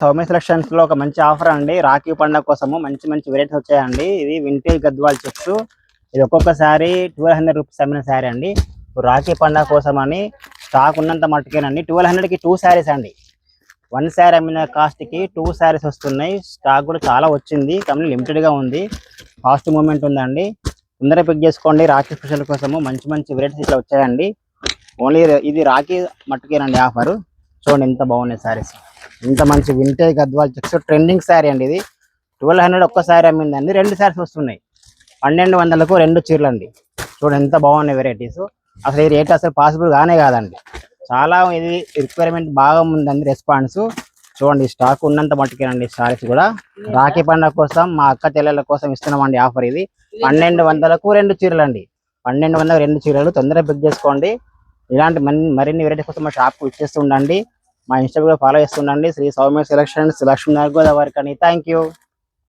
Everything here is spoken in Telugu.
సౌమ్య సెలక్షన్స్ లో ఒక మంచి ఆఫర్ అండి. రాఖీ పండుగ కోసము మంచి మంచి వెరైటీస్ వచ్చాయండి. ఇది వింటేజ్ గద్వాల్ చెక్స్. ఇది ఒక్కొక్క శారీ 1200 రూపీస్ అమ్మిన శారీ అండి. రాఖీ పండుగ కోసం అని స్టాక్ ఉన్నంత మట్టుకేనండి. 1200కి 2 శారీస్ అండి. 1 శారీ అమ్మిన కాస్ట్ కి 2 శారీస్ వస్తున్నాయి. స్టాక్ కూడా చాలా వచ్చింది, కానీ లిమిటెడ్ గా ఉంది. ఫాస్ట్ మూమెంట్ ఉందండి. తొందరగా పిక్ చేసుకోండి. రాఖీ స్పెషల్ కోసము మంచి మంచి వెరైటీస్ ఇట్లా వచ్చాయండి. ఓన్లీ ఇది రాఖీ మట్టుకేనండి ఆఫర్. చూడండి ఎంత బాగున్నాయి శారీస్. ఇంత మంచి vintage Gadwal checks trending sari అండి. ఇది 1200 ఒక్క శారీ అమ్మిందండి. 2 శారీస్ వస్తున్నాయి. 1200కు 2 చీరలు అండి. చూడండి ఎంత బాగున్నాయి వెరైటీస్. అసలు ఈ రేట్ అసలు పాసిబుల్ గానే కాదండి. చాలా ఇది రిక్వైర్మెంట్ బాగా ఉందండి రెస్పాన్స్. చూడండి స్టాక్ ఉన్నంత మట్టుకేనండి. శారీస్ కూడా రాఖీ పండుగ కోసం మా అక్క చెల్లెల కోసం ఇస్తున్నామండి ఆఫర్. ఇది 1200కు 2 చీరలు అండి. 1200 2 చీరలు. తొందరగా బుక్ చేసుకోండి. ఇలాంటి మరిన్ని వెరైటీస్ కోసం మా షాప్కు ఇచ్చేస్తూ ఉండండి. మా ఇన్స్టాగ్రామ్ ఫాలో చేస్తుండండి. Shri Soumya selections, Lakshmi Nagar, Godavari. Thank you.